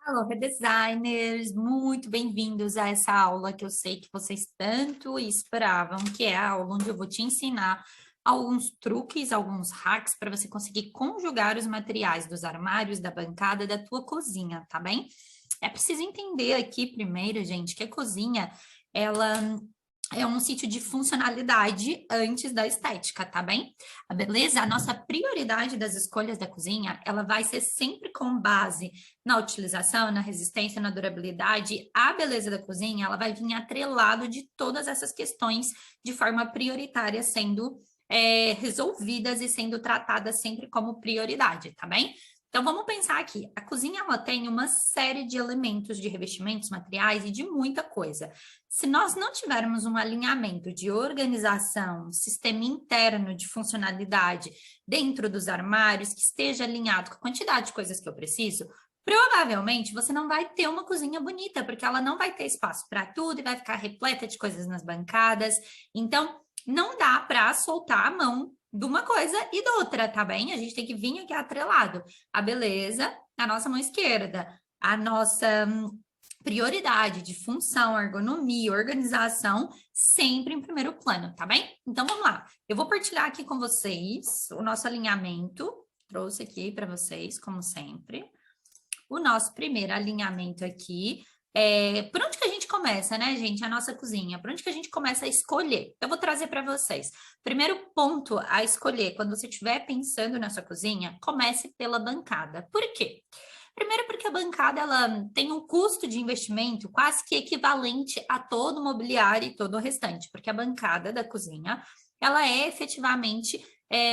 Alô, redesigners, muito bem-vindos a essa aula que eu sei que vocês tanto esperavam, que é a aula onde eu vou te ensinar alguns truques, alguns hacks para você conseguir conjugar os materiais dos armários, da bancada, da tua cozinha, tá bem? É preciso entender aqui primeiro, gente, que a cozinha, ela é um sítio de funcionalidade antes da estética, tá bem? A beleza, a nossa prioridade das escolhas da cozinha, ela vai ser sempre com base na utilização, na resistência, na durabilidade. A beleza da cozinha, ela vai vir atrelado de todas essas questões de forma prioritária, sendo resolvidas e sendo tratadas sempre como prioridade, tá bem? Então, vamos pensar aqui. A cozinha, ela tem uma série de elementos, de revestimentos, materiais e de muita coisa. Se nós não tivermos um alinhamento de organização, sistema interno de funcionalidade dentro dos armários, que esteja alinhado com a quantidade de coisas que eu preciso, provavelmente você não vai ter uma cozinha bonita, porque ela não vai ter espaço para tudo e vai ficar repleta de coisas nas bancadas. Então, não dá para soltar a mão de uma coisa e da outra, tá bem? A gente tem que vir aqui atrelado. A beleza, a nossa mão esquerda, a nossa prioridade de função, ergonomia, organização, sempre em primeiro plano, tá bem? Então, vamos lá. Eu vou partilhar aqui com vocês o nosso alinhamento. Trouxe aqui para vocês, como sempre. O nosso primeiro alinhamento aqui. Por onde que a gente começa, né, gente? A nossa cozinha. Por onde que a gente começa a escolher? Eu vou trazer para vocês. Primeiro ponto a escolher, quando você estiver pensando na sua cozinha, comece pela bancada. Por quê? Primeiro porque a bancada ela tem um custo de investimento quase que equivalente a todo o mobiliário e todo o restante, porque a bancada da cozinha, ela é efetivamente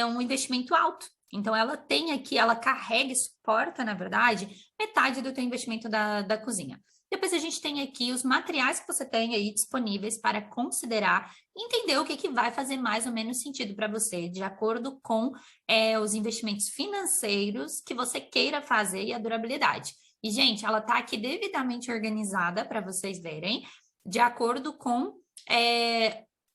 um investimento alto. Então, ela tem aqui, ela carrega e suporta, na verdade, metade do teu investimento da cozinha. Depois a gente tem aqui os materiais que você tem aí disponíveis para considerar, entender o que vai fazer mais ou menos sentido para você, de acordo com os investimentos financeiros que você queira fazer e a durabilidade. E, gente, ela está aqui devidamente organizada para vocês verem, de acordo com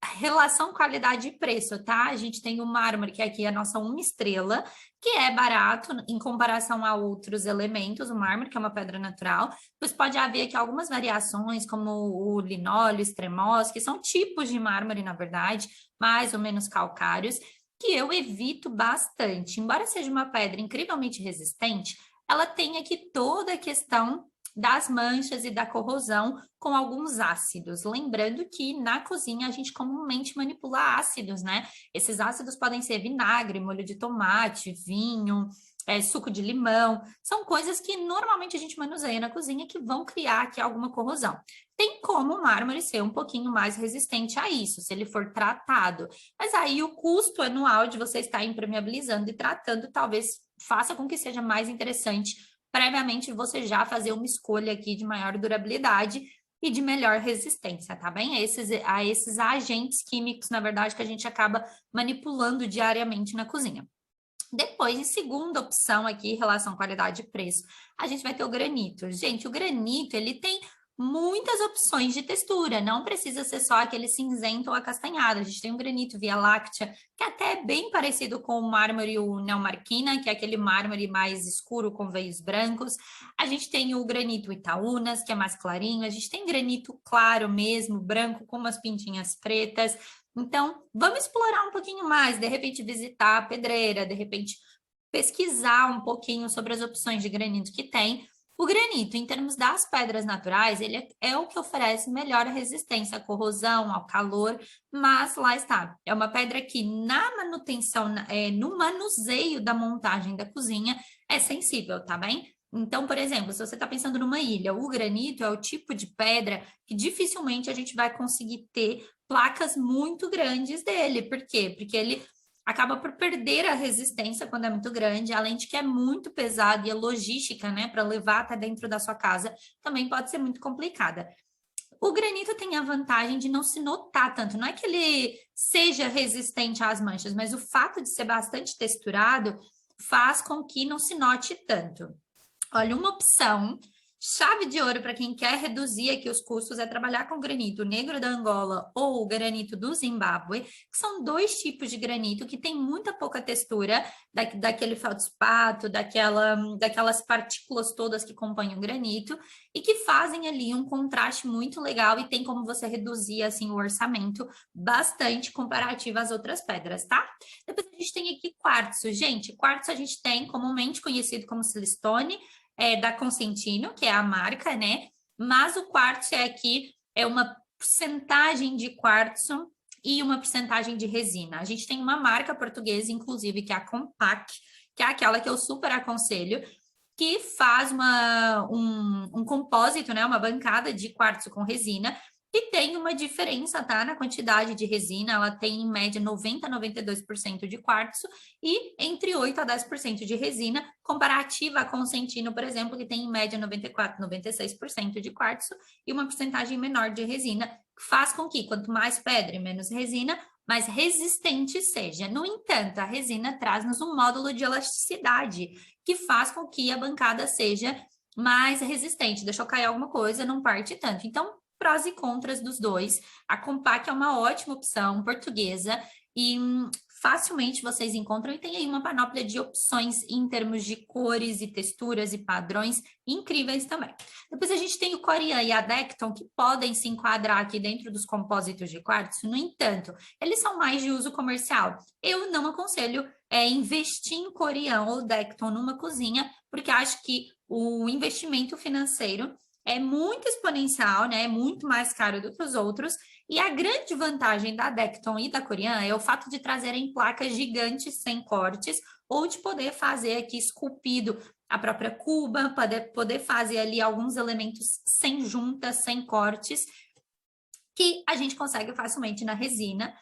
relação qualidade e preço, tá? A gente tem o mármore, que é aqui a nossa uma estrela, que é barato em comparação a outros elementos, o mármore, que é uma pedra natural. Depois pode haver aqui algumas variações, como o linóleo, extremose, que são tipos de mármore, na verdade, mais ou menos calcários, que eu evito bastante. Embora seja uma pedra incrivelmente resistente, ela tem aqui toda a questão das manchas e da corrosão com alguns ácidos. Lembrando que na cozinha a gente comumente manipula ácidos, né? Esses ácidos podem ser vinagre, molho de tomate, vinho, suco de limão. São coisas que normalmente a gente manuseia na cozinha que vão criar aqui alguma corrosão. Tem como o mármore ser um pouquinho mais resistente a isso, se ele for tratado. Mas aí o custo anual de você estar impermeabilizando e tratando talvez faça com que seja mais interessante previamente você já fazer uma escolha aqui de maior durabilidade e de melhor resistência, tá bem? A esses agentes químicos, na verdade, que a gente acaba manipulando diariamente na cozinha. Depois, em segunda opção aqui, relação qualidade e preço, a gente vai ter o granito. Gente, o granito, ele tem muitas opções de textura, não precisa ser só aquele cinzento ou acastanhado. A gente tem um granito Via Láctea, que é até bem parecido com o mármore o Neomarquina, que é aquele mármore mais escuro com veios brancos. A gente tem o granito Itaúnas, que é mais clarinho. A gente tem granito claro mesmo, branco, com umas pintinhas pretas. Então, vamos explorar um pouquinho mais, de repente visitar a pedreira, de repente pesquisar um pouquinho sobre as opções de granito que tem. O granito, em termos das pedras naturais, ele é o que oferece melhor resistência à corrosão, ao calor, mas lá está, é uma pedra que na manutenção, no manuseio da montagem da cozinha, é sensível, tá bem? Então, por exemplo, se você está pensando numa ilha, o granito é o tipo de pedra que dificilmente a gente vai conseguir ter placas muito grandes dele. Por quê? Porque ele acaba por perder a resistência quando é muito grande, além de que é muito pesado e a logística, né, para levar até dentro da sua casa também pode ser muito complicada. O granito tem a vantagem de não se notar tanto, não é que ele seja resistente às manchas, mas o fato de ser bastante texturado faz com que não se note tanto. Olha, uma opção Chave de ouro para quem quer reduzir aqui os custos é trabalhar com granito negro da Angola ou o granito do Zimbábue, que são dois tipos de granito que tem muita pouca textura daquele feldspato, daquelas partículas todas que compõem o granito e que fazem ali um contraste muito legal e tem como você reduzir assim o orçamento bastante comparativo às outras pedras, tá? Depois a gente tem aqui quartzo. Gente, quartzo a gente tem comumente conhecido como silestone, da Consentino, que é a marca, né? Mas o quartzo aqui é uma porcentagem de quartzo e uma porcentagem de resina. A gente tem uma marca portuguesa, inclusive, que é a Compact, que é aquela que eu super aconselho, que faz um compósito, né? Uma bancada de quartzo com resina, e tem uma diferença, tá? Na quantidade de resina, ela tem em média 90 a 92% de quartzo e entre 8 a 10% de resina, comparativa a Consentino, por exemplo, que tem em média 94 a 96% de quartzo e uma porcentagem menor de resina, faz com que quanto mais pedra e menos resina, mais resistente seja. No entanto, a resina traz-nos um módulo de elasticidade que faz com que a bancada seja mais resistente. Deixou cair alguma coisa, não parte tanto. Então, prós e contras dos dois. A Compact é uma ótima opção portuguesa e facilmente vocês encontram e tem aí uma panóplia de opções em termos de cores e texturas e padrões incríveis também. Depois a gente tem o Corian e a Decton, que podem se enquadrar aqui dentro dos compósitos de quartzo, no entanto, eles são mais de uso comercial. Eu não aconselho investir em Corian ou Decton numa cozinha, porque acho que o investimento financeiro é muito exponencial, né? É muito mais caro do que os outros. E a grande vantagem da Decton e da Corian é o fato de trazerem placas gigantes sem cortes, ou de poder fazer aqui esculpido a própria cuba, poder fazer ali alguns elementos sem juntas, sem cortes, que a gente consegue facilmente na resina.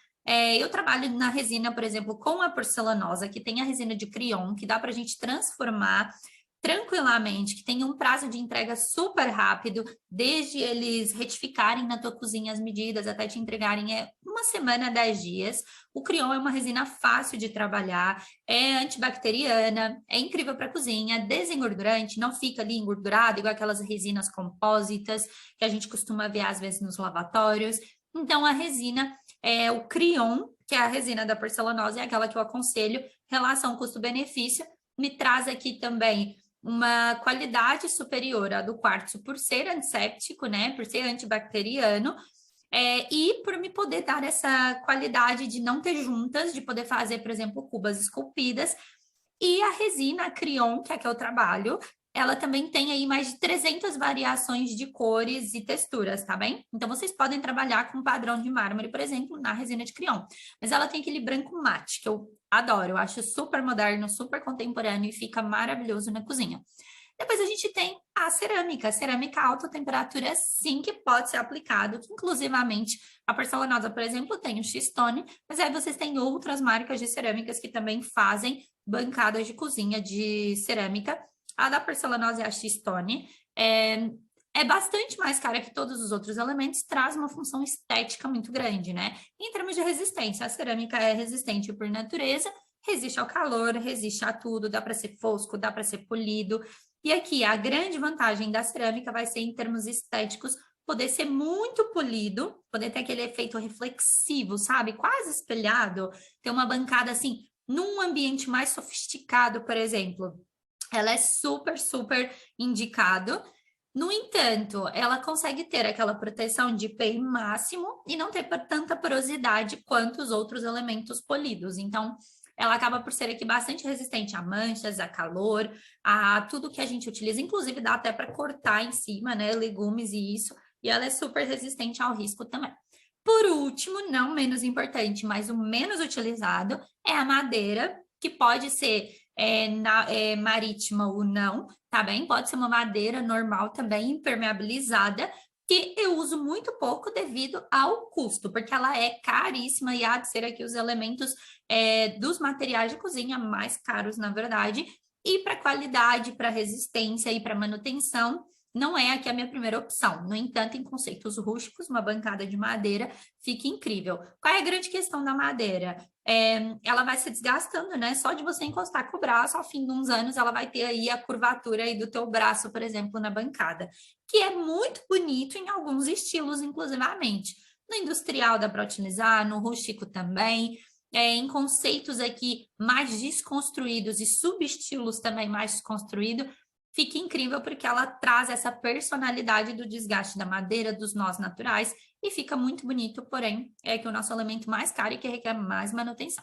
Eu trabalho na resina, por exemplo, com a porcelanosa, que tem a resina de Crayon, que dá para a gente transformar tranquilamente, que tem um prazo de entrega super rápido, desde eles retificarem na tua cozinha as medidas até te entregarem uma semana, 10 dias. O Crayon é uma resina fácil de trabalhar, é antibacteriana, é incrível para cozinha, desengordurante, não fica ali engordurado, igual aquelas resinas compósitas que a gente costuma ver às vezes nos lavatórios. Então, a resina o Crayon, que é a resina da porcelanosa, é aquela que eu aconselho, relação custo-benefício, me traz aqui também uma qualidade superior à do quartzo por ser antisséptico, né? Por ser antibacteriano, e por me poder dar essa qualidade de não ter juntas, de poder fazer, por exemplo, cubas esculpidas. E a resina Crayon, que é a que eu trabalho, ela também tem aí mais de 300 variações de cores e texturas, tá bem? Então, vocês podem trabalhar com padrão de mármore, por exemplo, na resina de Crayon. Mas ela tem aquele branco mate, que eu adoro, eu acho super moderno, super contemporâneo e fica maravilhoso na cozinha. Depois a gente tem a cerâmica a alta temperatura sim que pode ser aplicado, que inclusivamente a porcelanosa, por exemplo, tem o X-Stone, mas aí vocês têm outras marcas de cerâmicas que também fazem bancadas de cozinha de cerâmica. A da porcelanosa é a X-Stone, é bastante mais cara que todos os outros elementos, traz uma função estética muito grande, né? Em termos de resistência, a cerâmica é resistente por natureza, resiste ao calor, resiste a tudo, dá para ser fosco, dá para ser polido. E aqui, a grande vantagem da cerâmica vai ser, em termos estéticos, poder ser muito polido, poder ter aquele efeito reflexivo, sabe? Quase espelhado, ter uma bancada assim, num ambiente mais sofisticado, por exemplo. Ela é super, super indicado. No entanto, ela consegue ter aquela proteção de pH máximo e não ter tanta porosidade quanto os outros elementos polidos. Então, ela acaba por ser aqui bastante resistente a manchas, a calor, a tudo que a gente utiliza. Inclusive, dá até para cortar em cima, né? Legumes e isso. E ela é super resistente ao risco também. Por último, não menos importante, mas o menos utilizado, é a madeira, que pode ser marítima ou não, tá bem? Pode ser uma madeira normal também, impermeabilizada, que eu uso muito pouco devido ao custo, porque ela é caríssima e há de ser aqui os elementos dos materiais de cozinha mais caros, na verdade, e para qualidade, para resistência e para manutenção, não é aqui a minha primeira opção. No entanto, em conceitos rústicos, uma bancada de madeira fica incrível. Qual é a grande questão da madeira? ela vai se desgastando, né? Só de você encostar com o braço, ao fim de uns anos, ela vai ter aí a curvatura aí do teu braço, por exemplo, na bancada, que é muito bonito em alguns estilos, inclusivamente. No industrial dá para utilizar, no rústico também, em conceitos aqui mais desconstruídos e subestilos também mais desconstruídos, fica incrível porque ela traz essa personalidade do desgaste da madeira, dos nós naturais, e fica muito bonito, porém, é que o nosso elemento mais caro e que requer mais manutenção.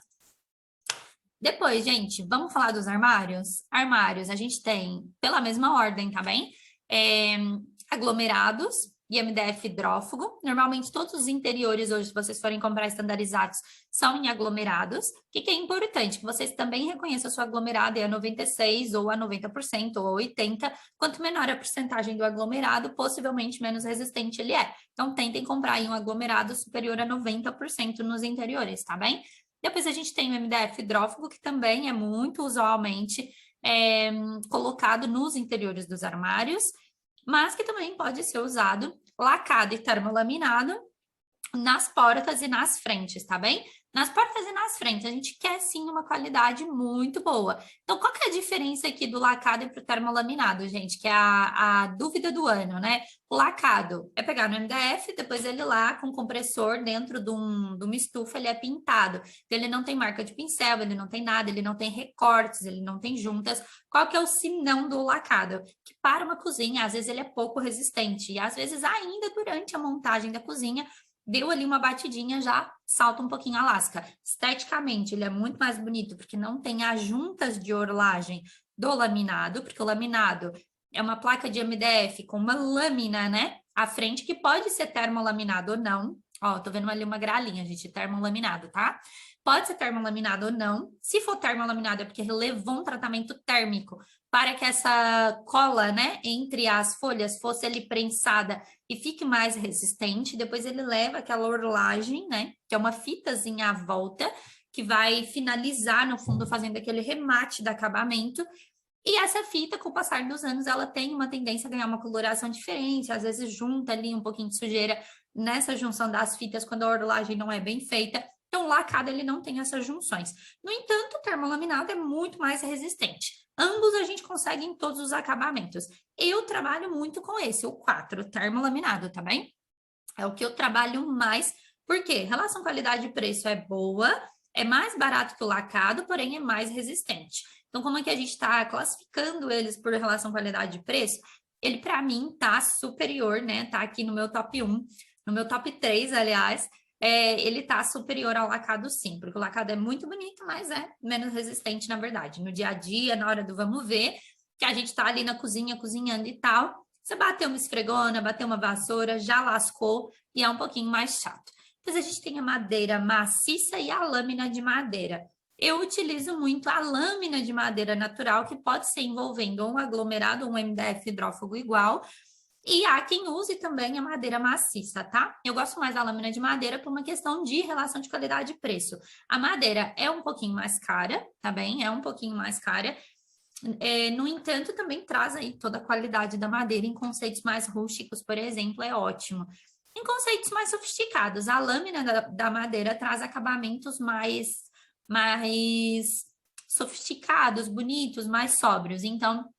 Depois, gente, vamos falar dos armários? Armários, a gente tem, pela mesma ordem, tá bem? Aglomerados e MDF hidrófugo. Normalmente, todos os interiores hoje, se vocês forem comprar estandarizados, são em aglomerados. O que é importante? Que vocês também reconheçam a sua aglomerada é a 96% ou a 90% ou a 80%. Quanto menor a porcentagem do aglomerado, possivelmente menos resistente ele é. Então, tentem comprar aí um aglomerado superior a 90% nos interiores, tá bem? Depois a gente tem o MDF hidrófugo, que também é muito usualmente colocado nos interiores dos armários, mas que também pode ser usado lacado e termolaminado nas portas e nas frentes, tá bem? Nas portas e nas frentes, a gente quer sim uma qualidade muito boa. Então, qual que é a diferença aqui do lacado e para o termolaminado, gente? Que é a dúvida do ano, né? O lacado é pegar no MDF, depois ele lá com compressor dentro de uma estufa, ele é pintado. Então, ele não tem marca de pincel, ele não tem nada, ele não tem recortes, ele não tem juntas. Qual que é o sinão do lacado? Que para uma cozinha, às vezes ele é pouco resistente e às vezes ainda durante a montagem da cozinha, deu ali uma batidinha, já salta um pouquinho a lasca. Esteticamente, ele é muito mais bonito, porque não tem as juntas de orlagem do laminado, porque o laminado é uma placa de MDF com uma lâmina, né? À frente, que pode ser termolaminado ou não. Ó, tô vendo ali uma gralhinha, gente, termolaminado, tá? Pode ser termolaminado ou não. Se for termolaminado, é porque levou um tratamento térmico para que essa cola, né, entre as folhas fosse ali prensada e fique mais resistente. Depois ele leva aquela orlagem, né, que é uma fitazinha à volta, que vai finalizar, no fundo, fazendo aquele remate do acabamento. E essa fita, com o passar dos anos, ela tem uma tendência a ganhar uma coloração diferente, às vezes junta ali um pouquinho de sujeira nessa junção das fitas, quando a orlagem não é bem feita. Então, o lacado, ele não tem essas junções. No entanto, o termolaminado é muito mais resistente. Ambos a gente consegue em todos os acabamentos. Eu trabalho muito com esse, o 4, termolaminado, tá bem? É o que eu trabalho mais, porque relação qualidade-preço é boa, é mais barato que o lacado, porém é mais resistente. Então, como é que a gente está classificando eles por relação qualidade-preço? Ele, para mim, tá superior, né? Tá aqui no meu top 1, no meu top 3, aliás, ele tá superior ao lacado sim, porque o lacado é muito bonito, mas é menos resistente, na verdade. No dia a dia, na hora do vamos ver, que a gente tá ali na cozinha, cozinhando e tal, você bateu uma esfregona, bateu uma vassoura, já lascou e é um pouquinho mais chato. Depois a gente tem a madeira maciça e a lâmina de madeira. Eu utilizo muito a lâmina de madeira natural, que pode ser envolvendo um aglomerado, um MDF hidrófugo igual, e há quem use também a madeira maciça, tá? Eu gosto mais da lâmina de madeira por uma questão de relação de qualidade e preço. A madeira é um pouquinho mais cara, tá bem? É um pouquinho mais cara. No entanto, também traz aí toda a qualidade da madeira em conceitos mais rústicos, por exemplo, é ótimo. Em conceitos mais sofisticados, a lâmina da madeira traz acabamentos mais sofisticados, bonitos, mais sóbrios. Então,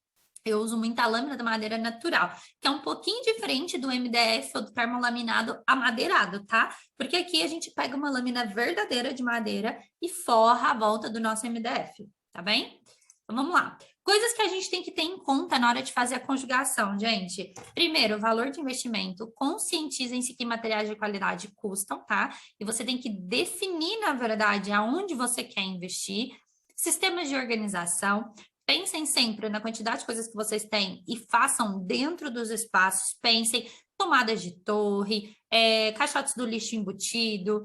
eu uso muita lâmina da madeira natural, que é um pouquinho diferente do MDF ou do termolaminado amadeirado, tá? Porque aqui a gente pega uma lâmina verdadeira de madeira e forra a volta do nosso MDF, tá bem? Então, vamos lá. Coisas que a gente tem que ter em conta na hora de fazer a conjugação, gente. Primeiro, o valor de investimento. Conscientizem-se que materiais de qualidade custam, tá? E você tem que definir, na verdade, aonde você quer investir. Sistemas de organização. Pensem sempre na quantidade de coisas que vocês têm e façam dentro dos espaços. Pensem tomadas de torre, caixotes do lixo embutido,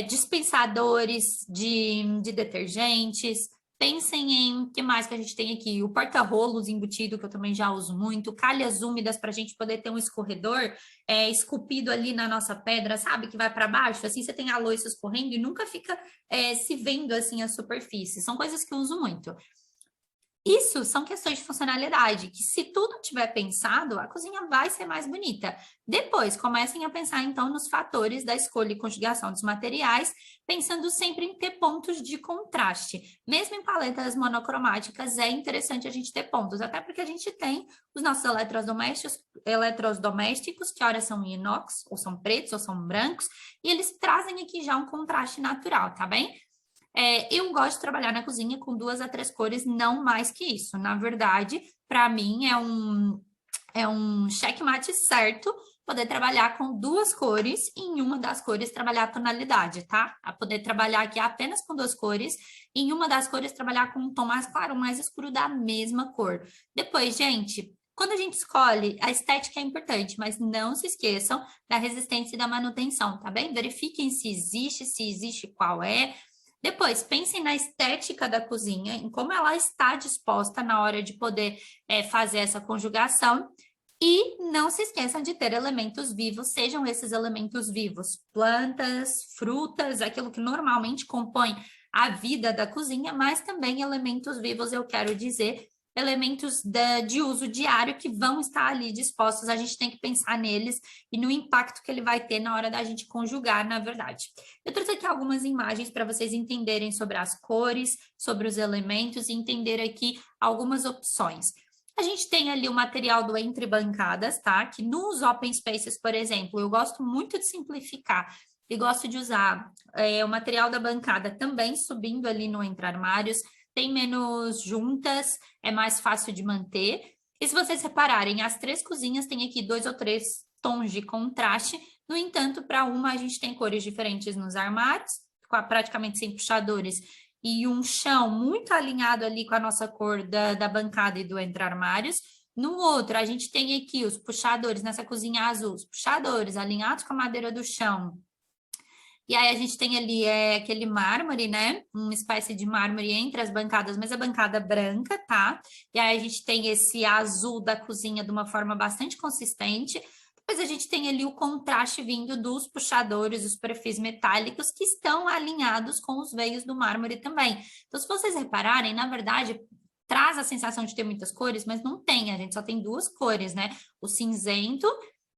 dispensadores de detergentes. Pensem em o que mais que a gente tem aqui, o porta-rolos embutido, que eu também já uso muito, calhas úmidas para a gente poder ter um escorredor esculpido ali na nossa pedra, sabe? Que vai para baixo, assim você tem a louça escorrendo e nunca fica se vendo assim a superfície. São coisas que eu uso muito. Isso são questões de funcionalidade, que se tudo tiver pensado, a cozinha vai ser mais bonita. Depois, comecem a pensar, então, nos fatores da escolha e conjugação dos materiais, pensando sempre em ter pontos de contraste. Mesmo em paletas monocromáticas, é interessante a gente ter pontos, até porque a gente tem os nossos eletrodomésticos, que ora são inox, ou são pretos, ou são brancos, e eles trazem aqui já um contraste natural, tá bem? Eu gosto de trabalhar na cozinha com 2 a 3 cores, não mais que isso. Na verdade, para mim é um checkmate certo poder trabalhar com 2 cores e em uma das cores trabalhar a tonalidade, tá? A poder trabalhar aqui apenas com 2 cores e em uma das cores trabalhar com um tom mais claro, mais escuro da mesma cor. Depois, gente, quando a gente escolhe, a estética é importante, mas não se esqueçam da resistência e da manutenção, tá bem? Verifiquem se existe, qual é. Depois, pensem na estética da cozinha, em como ela está disposta na hora de poder fazer essa conjugação. E não se esqueçam de ter elementos vivos, sejam esses elementos vivos plantas, frutas, aquilo que normalmente compõe a vida da cozinha, mas também elementos vivos, eu quero dizer, elementos de uso diário que vão estar ali dispostos, a gente tem que pensar neles e no impacto que ele vai ter na hora da gente conjugar, na verdade. Eu trouxe aqui algumas imagens para vocês entenderem sobre as cores, sobre os elementos e entender aqui algumas opções. A gente tem ali o material do Entre Bancadas, tá? Que nos Open Spaces, por exemplo, eu gosto muito de simplificar e gosto de usar o material da bancada também subindo ali no Entre Armários, tem menos juntas, é mais fácil de manter. E se vocês repararem, as 3 cozinhas têm aqui 2 ou 3 tons de contraste. No entanto, para uma a gente tem cores diferentes nos armários, praticamente sem puxadores, e um chão muito alinhado ali com a nossa cor da bancada e do Entre Armários. No outro, a gente tem aqui os puxadores, nessa cozinha azul, os puxadores alinhados com a madeira do chão. E aí a gente tem ali aquele mármore, né? Uma espécie de mármore entre as bancadas, mas a bancada branca, tá? E aí a gente tem esse azul da cozinha de uma forma bastante consistente. Depois a gente tem ali o contraste vindo dos puxadores, os perfis metálicos que estão alinhados com os veios do mármore também. Então, se vocês repararem, na verdade, traz a sensação de ter muitas cores, mas não tem, a gente só tem 2 cores, né? O cinzento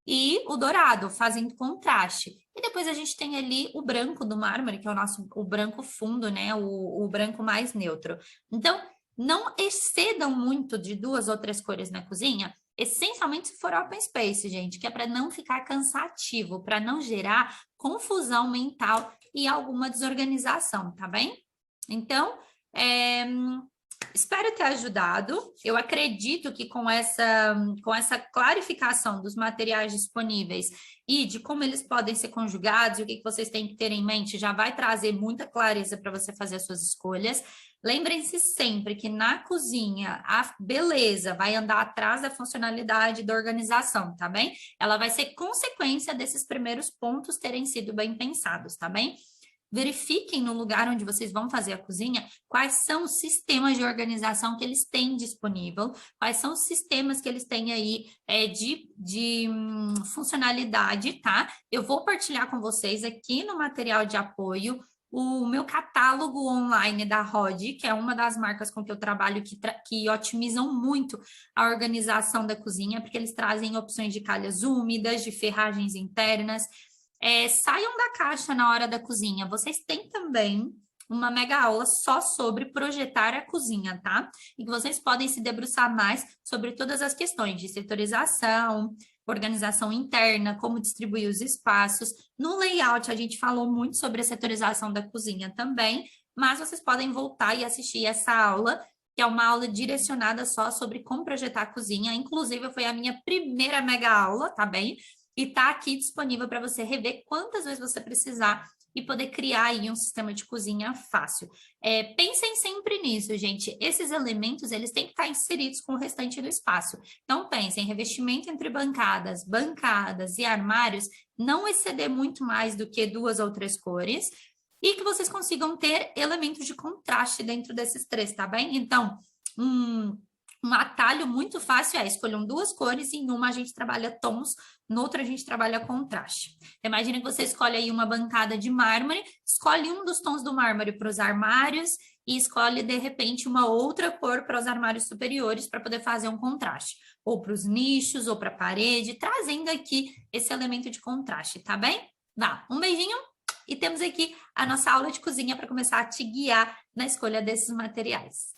e o dourado, fazendo contraste. E depois a gente tem ali o branco do mármore, que é o branco fundo, né? O branco mais neutro. Então, não excedam muito de 2 ou 3 cores na cozinha, essencialmente se for open space, gente, que é para não ficar cansativo, para não gerar confusão mental e alguma desorganização, tá bem? Então, espero ter ajudado. Eu acredito que com essa clarificação dos materiais disponíveis e de como eles podem ser conjugados e o que vocês têm que ter em mente, já vai trazer muita clareza para você fazer as suas escolhas. Lembrem-se sempre que na cozinha a beleza vai andar atrás da funcionalidade da organização, tá bem? Ela vai ser consequência desses primeiros pontos terem sido bem pensados, tá bem? Verifiquem no lugar onde vocês vão fazer a cozinha quais são os sistemas de organização que eles têm disponível, quais são os sistemas que eles têm aí de funcionalidade, tá? Eu vou partilhar com vocês aqui no material de apoio o meu catálogo online da Rod, que é uma das marcas com que eu trabalho, que otimizam muito a organização da cozinha, porque eles trazem opções de calhas úmidas, de ferragens internas. Saiam da caixa na hora da cozinha. Vocês têm também uma mega aula só sobre projetar a cozinha, tá? E que vocês podem se debruçar mais sobre todas as questões de setorização, organização interna, como distribuir os espaços. No layout, a gente falou muito sobre a setorização da cozinha também, mas vocês podem voltar e assistir essa aula, que é uma aula direcionada só sobre como projetar a cozinha. Inclusive, foi a minha primeira mega aula, tá bem? E tá aqui disponível para você rever quantas vezes você precisar e poder criar aí um sistema de cozinha fácil. Pensem sempre nisso, gente. Esses elementos, eles têm que estar inseridos com o restante do espaço. Então, pensem, revestimento entre bancadas e armários, não exceder muito mais do que 2 ou 3 cores, e que vocês consigam ter elementos de contraste dentro desses 3, tá bem? Então, um atalho muito fácil escolham 2 cores e em uma a gente trabalha tons, no outra a gente trabalha contraste. Imagina que você escolhe aí uma bancada de mármore, escolhe um dos tons do mármore para os armários e escolhe, de repente, uma outra cor para os armários superiores para poder fazer um contraste, ou para os nichos, ou para a parede, trazendo aqui esse elemento de contraste, tá bem? Vá, um beijinho e temos aqui a nossa aula de cozinha para começar a te guiar na escolha desses materiais.